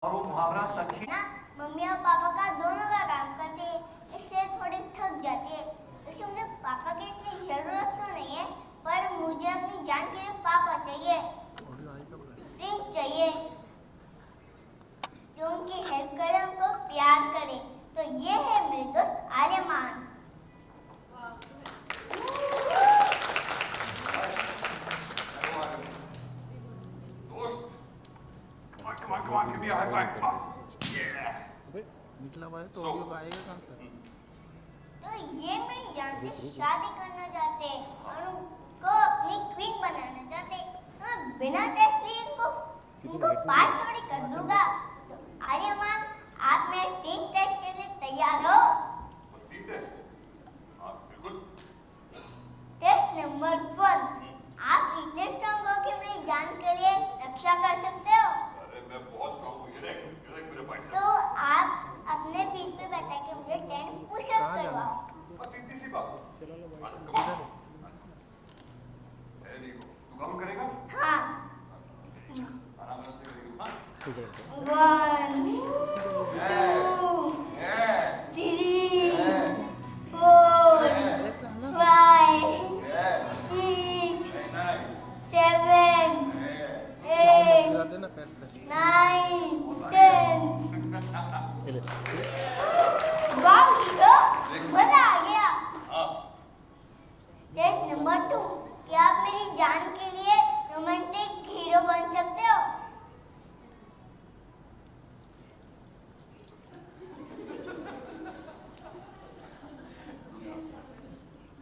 और वो मुहावरा तक ना मम्मी और पापा का दोनों का काम करते हैं, इससे थोड़ी थक जाती है। वैसे मुझे पापा की इतनी जरूरत तो नहीं है, पर मुझे अपनी जान के लिए पापा चाहिए, प्रिंस चाहिए, जो उनकी हेल्प करे, उनको प्यार करे। तो ये है मेरे दोस्त Aryaman. Come on, give me a high five. Come on. Yeah. निकला हुआ है तो So- ऑडियो आएगा कहाँ से? तो ये मेरी जान से शादी करना चाहते हैं और उनको अपनी क्वीन बनाना चाहते हैं। तो मैं बिना टेस्ट लिए इनको पास थोड़ी कर दूंगा। तो आर्यमान, आप मेरे टीम टेस्ट के लिए तैयार हो? Speed test. हाँ, बिल्कुल. टेस्ट नंबर 1, आप इतने स्ट्रॉन्ग हो कि मेरी जान के लिए रक्षा कर सकते हो। अरे मैं बहुत स्ट्रॉन्ग हूँ. ये देख मेरे बाइसेप्स. तो आप अपने पीठ पे बैठा के मुझे 10 पुशअप करवाओ। बस इतनी सी बात. Come on. Very good. तू काम करेगा? हाँ। आराम से करेगी. हाँ. 1 2 Yeah. 3 4 5 Yeah. 6 Very nice. 7 Yeah. 8 गिरा देना पैर से। 9 10। चले। वाह हीरो, मजा आ गया। हाँ. टेस्ट नंबर 2, क्या आप मेरी जान के लिए रोमांटिक हीरो बन सकते हो?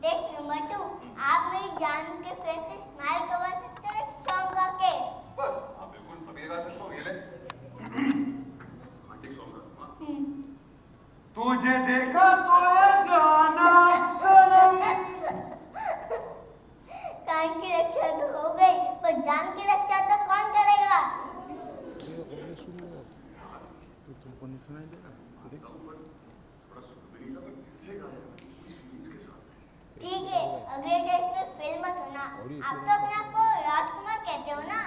टेस्ट नंबर 2, आप मेरी जान के फेस पे स्माइल करवा सकते हो एक सॉन्ग गा के? बस. हाँ, बिल्कुल. अभी गा सकता हूँ. ये ले. रोमांटिक सॉन्ग गा. हाँ. तुझे देखा तो ये जाना सनम. कान की रक्षा तो हो गई, पर जान की रक्षा तो कौन करेगा? ये ऑडियो सुन लो। तो तुमको नहीं सुनाई देगा? देख। थोड़ा सुनने का दिल से गाया. इस फीलिंग्स के साथ. ठीक है, अगले टेस्ट में फेल मत होना। आप तो अपने आप को राजकुमार कहते हो ना?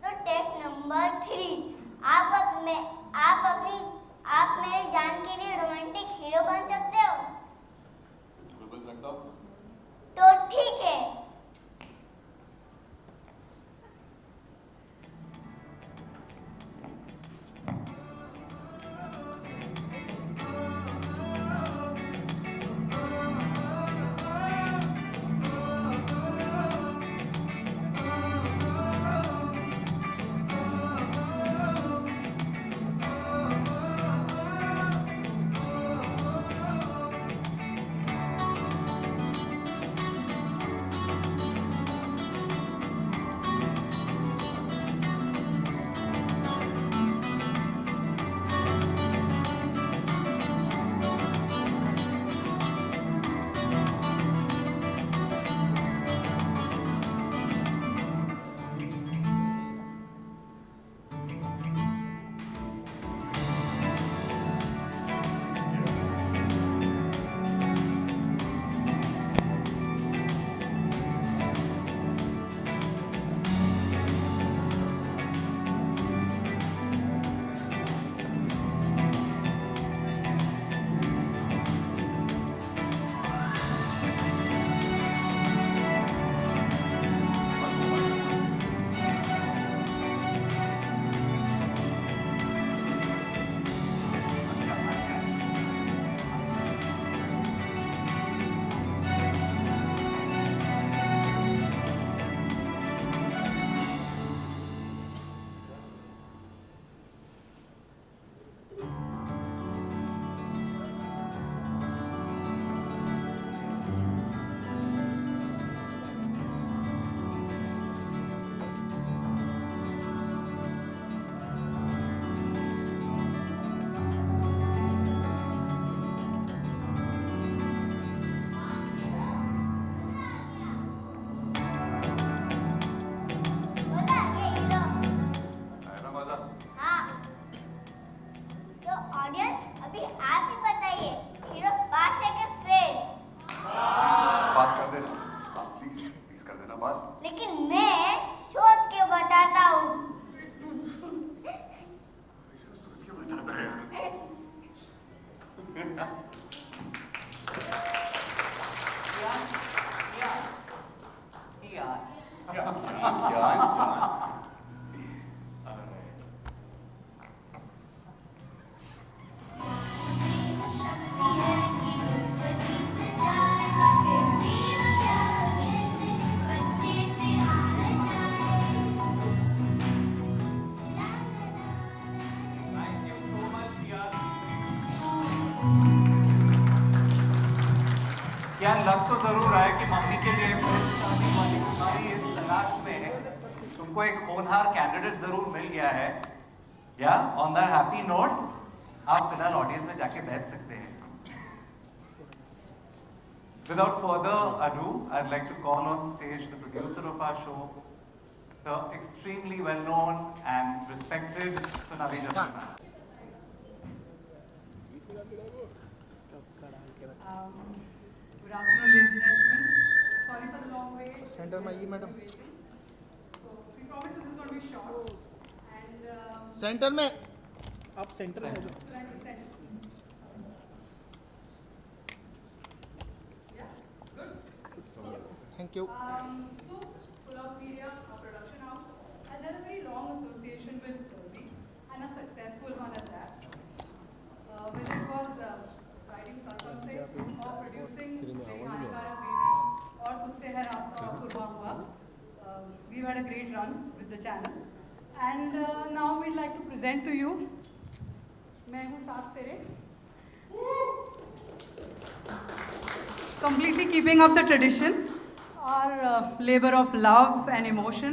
तो टेस्ट नंबर 3, आप मेरी जान के लिए रोमांटिक हीरो बन सकते हो? बिल्कुल बन सकता हूँ. तो ठीक है। कियान लग तो जरूर रहा है कि मम्मी के लिए तुम्हारी इस तलाश में तुमको एक होनहार कैंडिडेट जरूर मिल गया है। या ऑन दैट हैप्पी नोट आप फिलहाल ऑडियंस में जाके बैठ सकते हैं। Without further ado, I'd like to call on stage the producer of our show, the extremely well-known and respected Sonali Jasna. Good afternoon, ladies and gentlemen. Sorry for the long wait. Centre में आइए madam, So, we promise this is going to be short. And centre में आप centre में आ जाओ। so like we said, yeah, good. Thank you. So, Full House Media, our production house, has had a very long association with Zee and a successful one at that. Whether it was writing Kasam Se or producing Teri Hanikark Baby or Tujhse Hai Raabta or Qurban Hua, we've had a great run with the channel. And now we'd like to present to you Main Hoon Saath Tere. Completely keeping up the tradition, our labor of love and emotion,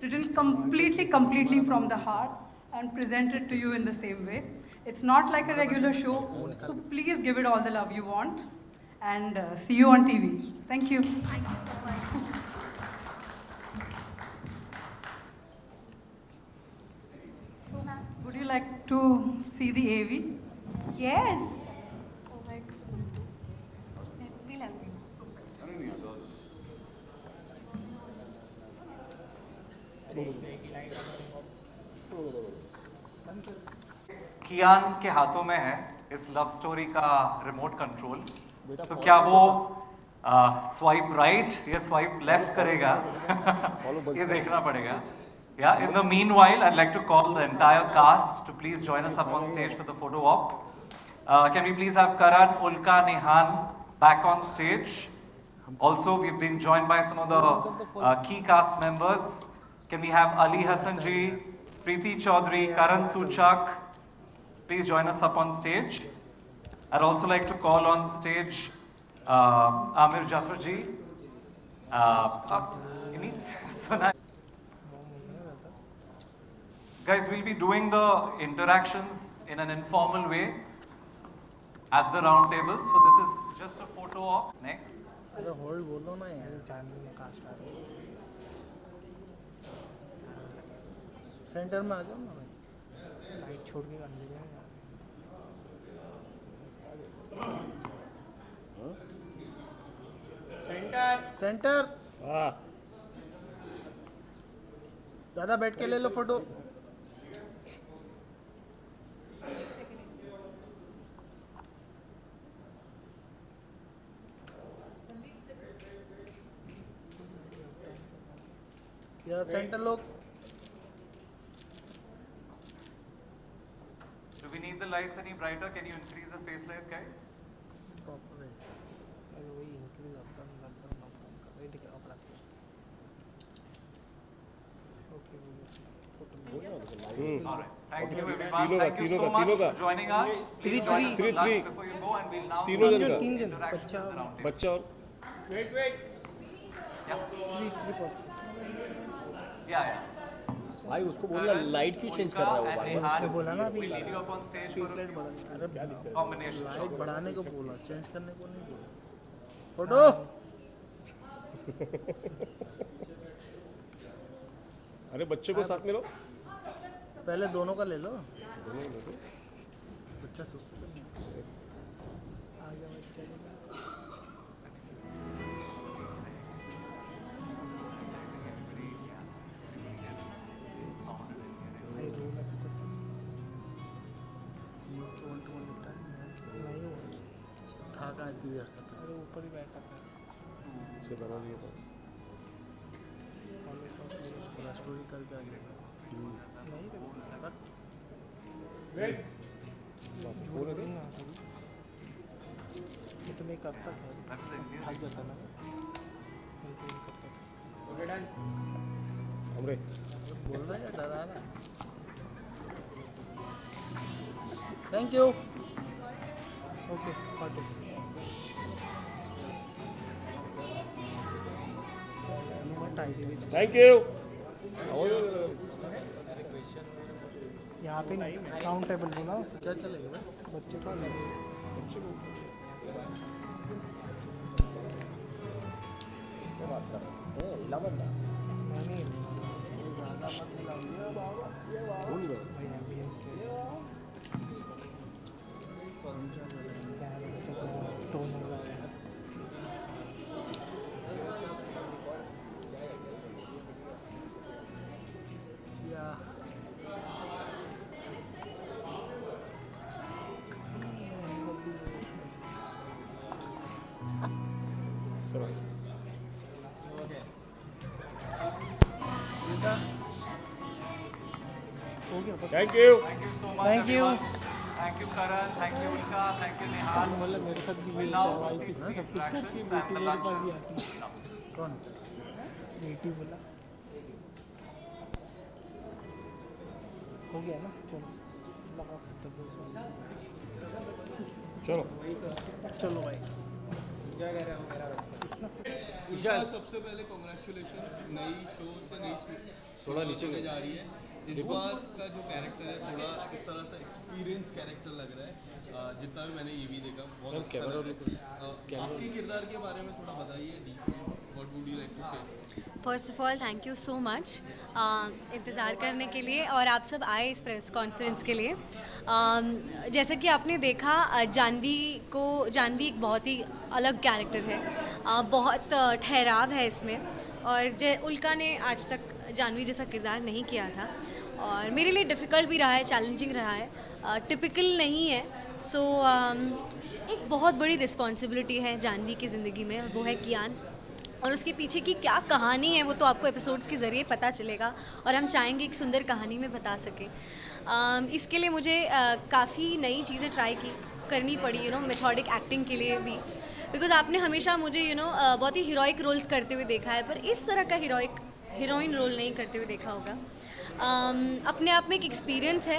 written completely from the heart and presented to you in the same way. It's not like a regular show, so please give it all the love you want and see you on TV. Thank you. So, would you like to see the AV? Yes. Oh my God. Yes, we'll help you. कियान के हाथों में है इस love story का remote control. तो क्या वो swipe right या स्वाइप लेफ्ट करेगा ये देखना पड़ेगा। Yeah, in the meanwhile, I'd like to call the entire cast to please join us up on stage for the photo op. Can we please have Karan, Ulka, Nihan back on stage? Also, we've been joined by some of the key cast members. Can we have Ali Hassan ji, Preeti Chaudhary, Karan Suchak? Please join us up on stage. I'd also like to call on stage Amir Jafar ji. Guys, we'll be doing the interactions in an informal way at the round tables. So this is just a photo op. Next. अरे hold बोलो ना यार, channel का start. Centre में आ जाओ ना भाई, light छोड़ के कर लीजिए यार। सेंटर हाँ, दादा बैठ के ले लो फोटो। या सेंटर लोग। Do we need the lights any brighter? Can you increase the face lights, guys? Proper है, अरे वही इंक्रीज अपना लगता है ना का ये दिखा अपना। Okay photo All right. Thank you, everyone. Thank you so much for joining us. Please join us for lunch before you go, and we'll now तीनों go जन to तीन जन interactions बच्चा with the round table. बच्चा और Yeah, yeah. भाई उसको बोलना लाइट क्यों चेंज कर रहा है वो बार बार? उसने बोला ना अभी We'll lead you up on stage for a light few बढ़ा, अरे combination लाइट shots. बढ़ाने को बोला, चेंज करने को नहीं बोला। फोटो अरे बच्चे को साथ में लो। पहले दोनों का ले लो। बच्चा सुस्त तो नहीं है। आ गया बच्चा। था का क्लियर सा, अरे ऊपर ही बैठा था। से बना दिया बस। स्टोरी करके आ गया। नहीं रे बोल रहे ये तो मैं करता था, भाग जाता ना। हमरे बोल रहा है डरा रहा है। Thank you. Okay thank you. यहाँ पे नहीं काउंटेबल बोला क्या चलेगा भाई बच्चे को लगे बच्चे को इससे बात कर रहे हैं इला बंदा नहीं भूल गए। भाई एम्बियंस के टोन हो रहा है या चलो हो गया बस thank you. Thank you so much. Thank you. everyone. Thank you, Karan. Thank you, Ulka. Thank you, Nihal. मतलब मेरे साथ भी We'll यही now आई proceed थी to the सब कुछ करके interactions बेटी and the मेरे पास भी lunches. आती है कौन बेटी बोला हो गया ना चलो लगा सकते चलो चलो भाई विशाल सबसे पहले कॉन्ग्रेचुलेशंस नई शो से नई थोड़ा नीचे होने गए। जा रही है इस बार का जो कैरेक्टर है थोड़ा इस तरह से एक्सपीरियंस कैरेक्टर लग रहा है जितना भी मैंने ये भी देखा बहुत अच्छा कैमरा लग रहा है आपके किरदार के बारे में थोड़ा बताइए deeply what would you like to say first of all thank you so much इंतज़ार करने के लिए और आप सब आए इस प्रेस कॉन्फ्रेंस के लिए। जैसा कि आपने देखा जानवी एक बहुत ही अलग कैरेक्टर है, बहुत ठहराव है इसमें और उल्का ने आज तक जानवी जैसा किरदार नहीं किया था और मेरे लिए डिफ़िकल्ट भी रहा है, चैलेंजिंग रहा है, टिपिकल नहीं है। सो एक बहुत बड़ी रिस्पॉन्सिबिलिटी है जानवी की ज़िंदगी में और वो है कियान और उसके पीछे की क्या कहानी है वो तो आपको एपिसोड्स के ज़रिए पता चलेगा और हम चाहेंगे एक सुंदर कहानी में बता सकें। इसके लिए मुझे काफ़ी नई चीज़ें ट्राई करनी पड़ी मेथोडिक एक्टिंग के लिए भी बिकॉज आपने हमेशा मुझे बहुत ही हीरोइक रोल्स करते हुए देखा है पर इस तरह का हीरोइन रोल नहीं करते हुए देखा होगा। अपने आप में एक एक्सपीरियंस है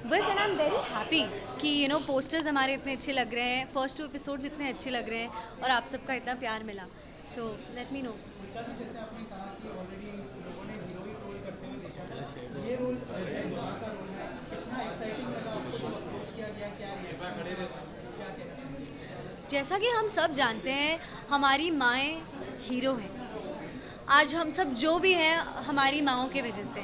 बस and I am very happy कि पोस्टर्स हमारे इतने अच्छे लग रहे हैं, फर्स्ट 2 एपिसोड्स इतने अच्छे लग रहे हैं और आप सबका इतना प्यार मिला। So let me know. जैसा कि हम सब जानते हैं हमारी माएँ हीरो हैं। आज हम सब जो भी हैं हमारी माँओं की वजह से,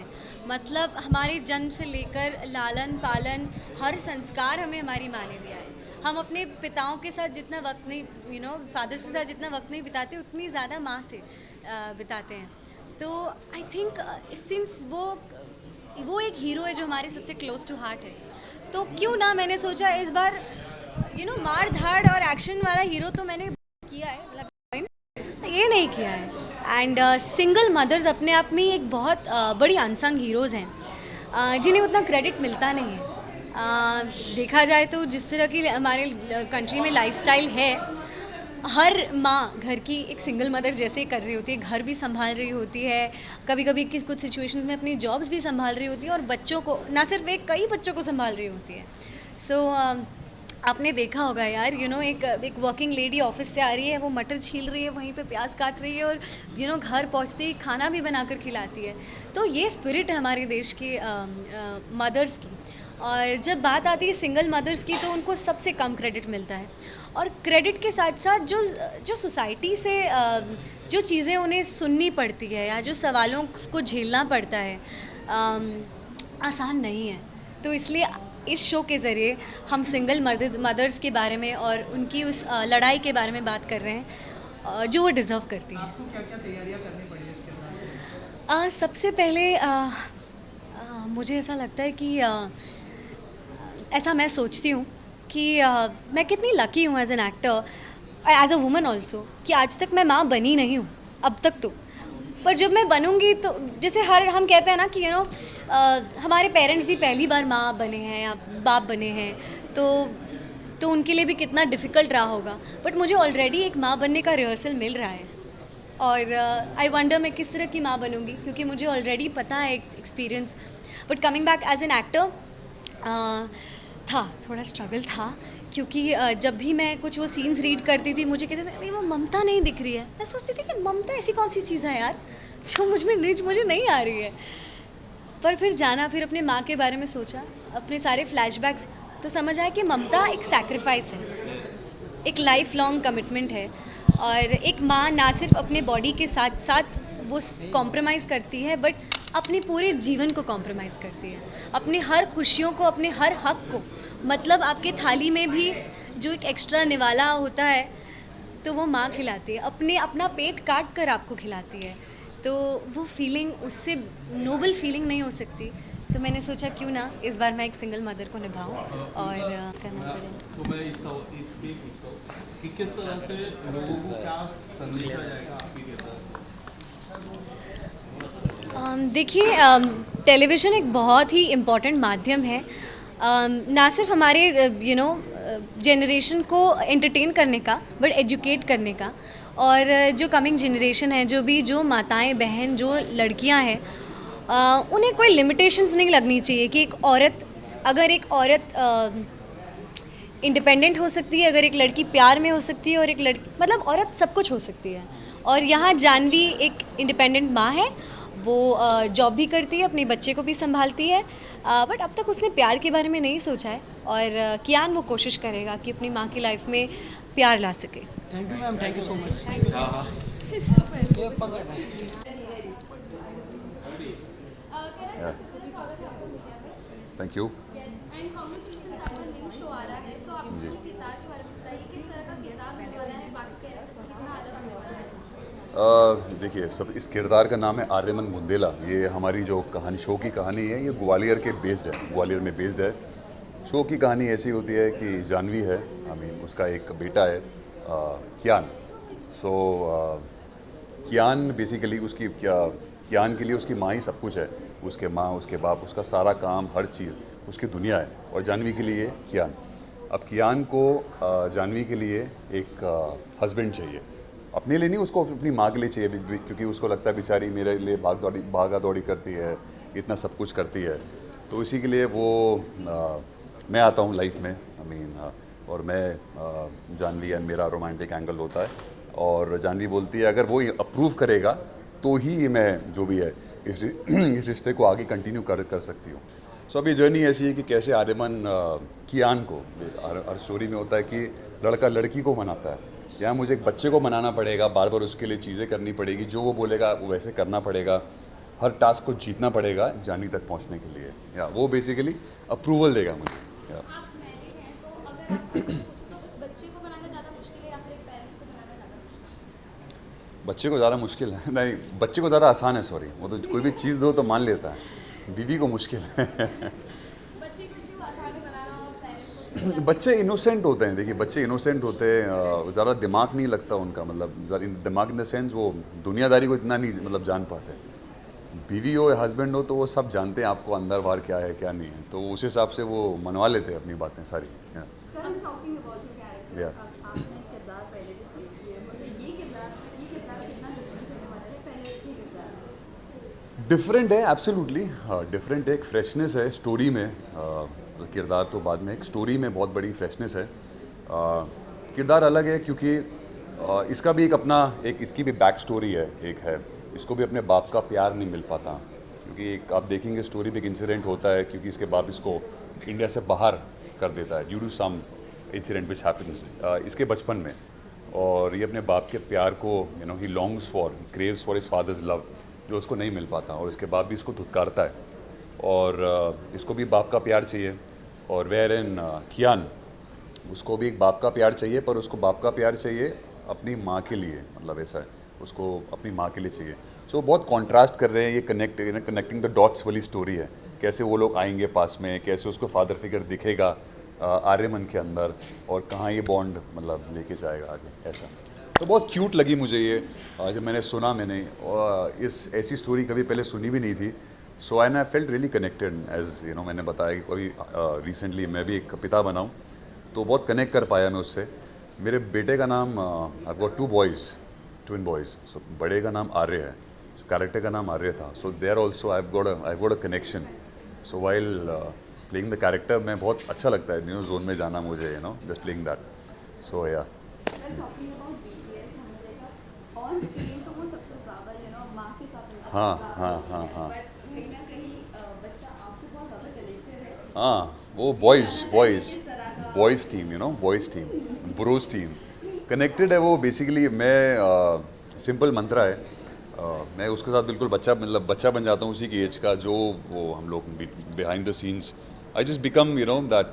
मतलब हमारे जन्म से लेकर लालन पालन हर संस्कार हमें हमारी माँ ने दिया है। हम अपने पिताओं के साथ जितना वक्त नहीं फादर्स के साथ जितना वक्त नहीं बिताते उतनी ज़्यादा माँ से बिताते हैं। तो आई थिंक सिंस वो एक हीरो है जो हमारे सबसे क्लोज टू हार्ट है तो क्यों ना मैंने सोचा इस बार मार धाड़ और एक्शन वाला हीरो तो मैंने किया है, मतलब ये नहीं किया है। एंड सिंगल मदर्स अपने आप में एक बहुत बड़ी अनसंग हीरोज़ हैं जिन्हें उतना क्रेडिट मिलता नहीं है। देखा जाए तो जिस तरह की हमारे कंट्री में लाइफस्टाइल है, हर माँ घर की एक सिंगल मदर जैसे कर रही होती है, घर भी संभाल रही होती है, कभी कभी कुछ सिचुएशंस में अपनी जॉब्स भी संभाल रही होती है और बच्चों को ना सिर्फ कई बच्चों को संभाल रही होती है। सो आपने देखा होगा यार एक वर्किंग लेडी ऑफिस से आ रही है, वो मटर छील रही है, वहीं पे प्याज काट रही है और घर पहुंचते ही खाना भी बनाकर खिलाती है। तो ये स्पिरिट है हमारे देश के मदर्स की। और जब बात आती है सिंगल मदर्स की तो उनको सबसे कम क्रेडिट मिलता है और क्रेडिट के साथ साथ जो सोसाइटी से जो चीज़ें उन्हें सुननी पड़ती है या जो सवालों को झेलना पड़ता है आसान नहीं है। तो इसलिए इस शो के ज़रिए हम सिंगल मदर्स के बारे में और उनकी उस लड़ाई के बारे में बात कर रहे हैं जो वो डिज़र्व करती हैं। आपको क्या क्या तैयारियां करनी पड़ी इसके लिए? सबसे पहले मुझे ऐसा लगता है कि ऐसा मैं सोचती हूँ कि मैं कितनी लकी हूँ as an actor, as a woman also, कि आज तक मैं माँ बनी नहीं हूँ अब तक तो। पर जब मैं बनूंगी तो जैसे हम कहते हैं ना कि हमारे पेरेंट्स भी पहली बार माँ बने हैं या बाप बने हैं तो उनके लिए भी कितना डिफ़िकल्ट रहा होगा। बट मुझे ऑलरेडी एक माँ बनने का रिहर्सल मिल रहा है और आई वंडर मैं किस तरह की माँ बनूंगी क्योंकि मुझे ऑलरेडी पता है experience. But coming back as an actor था थोड़ा स्ट्रगल था क्योंकि जब भी मैं कुछ वो सीन्स रीड करती थी मुझे कहते थे अरे वो ममता नहीं दिख रही है। मैं सोचती थी कि ममता ऐसी कौन सी चीज़ है यार जो मुझे नहीं आ रही है। पर फिर जाना, फिर अपने माँ के बारे में सोचा, अपने सारे फ्लैशबैक्स, तो समझ आया कि ममता एक सैक्रिफाइस है, एक लाइफ लॉन्ग कमिटमेंट है। और एक माँ ना सिर्फ अपने बॉडी के साथ साथ वो कॉम्प्रोमाइज़ करती है, बट अपने पूरे जीवन को कॉम्प्रोमाइज़ करती है, अपने हर खुशियों को, अपने हर हक को। मतलब आपके थाली में भी जो एक एक्स्ट्रा निवाला होता है तो वो माँ खिलाती है, अपना पेट काट कर आपको खिलाती है। तो वो फीलिंग, उससे नोबल फीलिंग नहीं हो सकती। तो मैंने सोचा क्यों ना इस बार मैं एक सिंगल मदर को निभाऊं और करना करें। तो मैं इसलिए पूछता हूँ कि किस तरह से लोगों को क्या संदेशा जाएगा आपकी किरदार से? देखिए, टेलीविज़न एक बहुत ही इम्पॉर्टेंट माध्यम है, ना सिर्फ हमारे जनरेशन को एंटरटेन करने का, बट एजुकेट करने का। और जो कमिंग जनरेशन है, जो माताएं बहन, जो लड़कियां हैं, उन्हें कोई लिमिटेशंस नहीं लगनी चाहिए कि अगर एक औरत इंडिपेंडेंट हो सकती है, अगर एक लड़की प्यार में हो सकती है, और एक लड़की, मतलब औरत सब कुछ हो सकती है। और यहाँ जानवी एक इंडिपेंडेंट माँ है, वो जॉब भी करती है, अपने बच्चे को भी संभालती है, बट अब तक उसने प्यार के बारे में नहीं सोचा है। और कियान वो कोशिश करेगा कि अपनी माँ की लाइफ में प्यार ला सके। Thank you ma'am, thank you so much. Thank you. देखिए, सब इस किरदार का नाम है आर्यमन बुंदेला। ये हमारी जो कहानी, शो की कहानी है, ये ग्वालियर के बेस्ड है, ग्वालियर में बेस्ड है। शो की कहानी ऐसी होती है कि जानवी है, उसका एक बेटा है कियान। सो कियान बेसिकली कियान के लिए उसकी माँ ही सब कुछ है। उसके माँ, उसके बाप, उसका सारा काम, हर चीज़ उसकी दुनिया है। और जानवी के लिए कियान। अब कियान को जानवी के लिए एक हस्बैंड चाहिए, अपने लिए नहीं, उसको अपनी माँ के लिए चाहिए, क्योंकि उसको लगता है बेचारी मेरे लिए भागा दौड़ी करती है, इतना सब कुछ करती है। तो इसी के लिए वो मैं आता हूँ लाइफ में, और मैं जानवी एंड मेरा रोमांटिक एंगल होता है। और जानवी बोलती है अगर वो अप्रूव करेगा तो ही मैं जो भी है इस रिश्ते को आगे कंटिन्यू कर सकती हूँ। सो अभी जर्नी ऐसी है कि कैसे आर्यमन कियान को, हर स्टोरी में होता है कि लड़का लड़की को मनाता है, यहाँ मुझे एक बच्चे को मनाना पड़ेगा, बार बार उसके लिए चीज़ें करनी पड़ेगी, जो वो बोलेगा वो वैसे करना पड़ेगा, हर टास्क को जीतना पड़ेगा जानवी तक पहुँचने के लिए। या वो बेसिकली अप्रूवल देगा मुझे। या बच्चे को ज़्यादा मुश्किल है? नहीं, बच्चे को ज़्यादा आसान है, सॉरी, वो तो कोई भी चीज़ दो तो मान लेता है, बीवी को मुश्किल है। बच्चे इनोसेंट होते हैं, देखिए बच्चे इनोसेंट होते हैं, ज़्यादा दिमाग नहीं लगता उनका, मतलब दिमाग इन द सेंस वो दुनियादारी को इतना नहीं मतलब जान पाते। बीवी हो या हस्बैंड हो तो वो सब जानते हैं आपको अंदर बाहर क्या है क्या नहीं है, तो उस हिसाब से वो मनवा लेते हैं अपनी बातें सारी। डिफरेंट है, एब्सोल्युटली डिफरेंट है, एक फ्रेशनेस है स्टोरी में। किरदार तो बाद में, एक स्टोरी में बहुत बड़ी फ्रेशनेस है। किरदार अलग है क्योंकि इसका भी एक अपना, एक इसकी भी बैक स्टोरी है, एक है, इसको भी अपने बाप का प्यार नहीं मिल पाता, क्योंकि एक आप देखेंगे स्टोरी में एक इंसिडेंट होता है, क्योंकि इसके बाप इसको इंडिया से बाहर कर देता है due to some incident which happens इसके बचपन में। और ये अपने बाप के प्यार को he longs for, craves for his father's love, जो उसको नहीं मिल पाता, और इसके बाप भी इसको धुतकारता है, और इसको भी बाप का प्यार चाहिए। और वेयर इन कियान, उसको भी एक बाप का प्यार चाहिए, पर उसको बाप का प्यार चाहिए अपनी माँ के लिए, मतलब ऐसा है, उसको अपनी माँ के लिए चाहिए। सो बहुत कॉन्ट्रास्ट कर रहे हैं, ये कनेक्टिंग द डॉट्स वाली स्टोरी है, कैसे वो लोग आएंगे पास में, कैसे उसको फादर फिगर दिखेगा आर्यमन के अंदर, और कहाँ ये बॉन्ड मतलब लेके जाएगा आगे, ऐसा। तो बहुत क्यूट लगी मुझे ये, जब मैंने सुना, मैंने इस ऐसी स्टोरी कभी पहले सुनी भी नहीं थी। So and I felt really connected, as मैंने बताया कि अभी रिसेंटली मैं भी एक पिता बना हूँ, तो बहुत कनेक्ट कर पाया मैं उससे। मेरे बेटे का नाम, I got 2 boys, twin boys. So बड़े का नाम आर्य है, कैरेक्टर का नाम आर्य था। So there also I got a connection. So while playing the character में बहुत अच्छा लगता है, न्यू जोन में जाना मुझे, you know, just playing that, so yeah. Talking about BTS, हमने देखा ऑन स्क्रीन तो वो सबसे ज़्यादा माँ के साथ उनका हाँ, ज़्यादा हाँ, होता हाँ, है, हाँ। बट कहीं ना कहीं बच्चा आपसे बहुत ज़्यादा कनेक्टेड है। हाँ, वो boys team, you know, boys team, Bros team connected है वो। बेसिकली मैं सिंपल मंत्रा है, मैं उसके साथ बिल्कुल मतलब बच्चा बन जाता हूँ उसी की एज का, जो वो हम लोग behind the scenes I just become, you know, that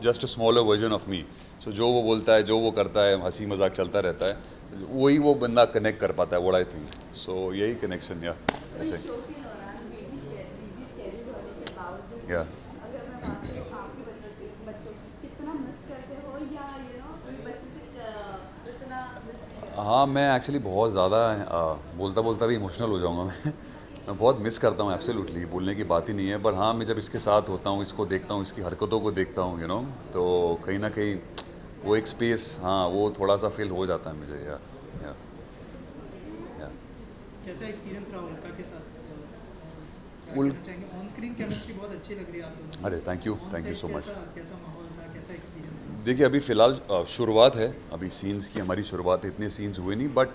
just a smaller version of me. So जो वो बोलता है, जो वो करता है, हंसी मजाक चलता रहता है, वही वो बंदा कनेक्ट कर पाता है, व्हाट आई थिंक। सो यही कनेक्शन, या ऐसे, शो के दौरान बिजी स्केड्यूल होने के बावजूद या। अगर मैं बात करूँ आपके बच्चों की कितना मिस करते हो, या बच्चे से इतना मिस? हाँ, मैं एक्चुअली बहुत ज़्यादा बोलता बोलता भी इमोशनल हो जाऊँगा मैं बहुत मिस करता हूँ, एब्सोल्युटली, बोलने की बात ही नहीं है। पर हाँ, मैं जब इसके साथ होता हूँ, इसको देखता हूँ, इसकी हरकतों को देखता हूँ, यू नो, तो कहीं ना कहीं वो एक स्पेस, हाँ, वो थोड़ा सा फील हो जाता है मुझे, या। कैसा एक्सपीरियंस रहा उनका के साथ? ऑन स्क्रीन केमिस्ट्री बहुत अच्छी लग रही है आप दोनों। अरे थैंक यू सो मच। कैसा माहौल था, कैसा एक्सपीरियंस? देखिए, अभी फ़िलहाल शुरुआत है, अभी सीन्स की हमारी शुरुआत है, इतने सीन्स हुए नहीं, बट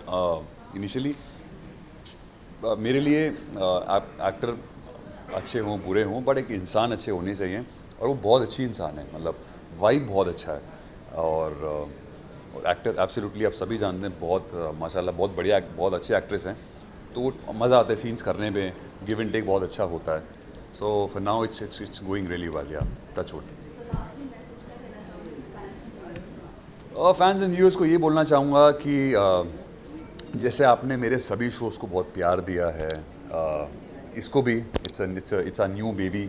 इनिशियली मेरे लिए एक्टर अच्छे हों बुरे हों, बट एक इंसान अच्छे होने चाहिए, और वो बहुत अच्छी इंसान है, मतलब वाइब बहुत अच्छा है, और एक्टर एब्सोल्युटली आप सभी जानते हैं, बहुत माशाल्लाह बहुत बढ़िया, बहुत अच्छे एक्ट्रेस हैं, तो मज़ा आता है सीन्स करने में, गिव एंड टेक बहुत अच्छा होता है। So for now it's going really well, yeah, touch wood. Fans and viewers को ये बोलना चाहूँगा कि जैसे आपने मेरे सभी शोज़ को बहुत प्यार दिया है, इसको भी इट्स अ न्यू बेबी,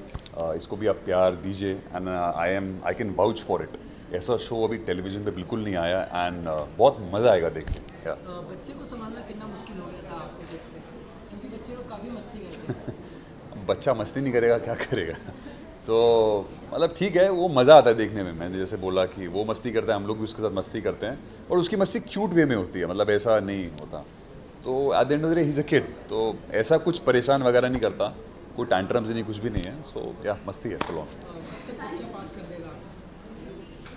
इसको भी आप प्यार दीजिए, and I can vouch for it. ऐसा शो अभी टेलीविज़न पे बिल्कुल नहीं आया, एंड बहुत मज़ा आएगा देखने। बच्चे को संभालना कितना मुश्किल हो गया था आपको देखते, क्योंकि बच्चे लोग काफ़ी मस्ती करते हैं। बच्चा मस्ती नहीं करेगा, क्या करेगा? सो मतलब ठीक है, वो मज़ा आता है देखने में। मैंने जैसे बोला कि वो मस्ती करता है, हम लोग भी उसके साथ मस्ती करते हैं, और उसकी मस्ती क्यूट वे में होती है, मतलब ऐसा नहीं होता। तो at the end of the day he is a kid, तो ऐसा कुछ परेशान वगैरह नहीं करता, कोई टैंट्रम्स नहीं, कुछ भी नहीं है। सो या, मस्ती है फुल ऑन।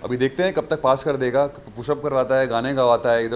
अभी देखते हैं कब तक पास कर देगा, पुशअप करवाता है, गाने गवाता है, इधर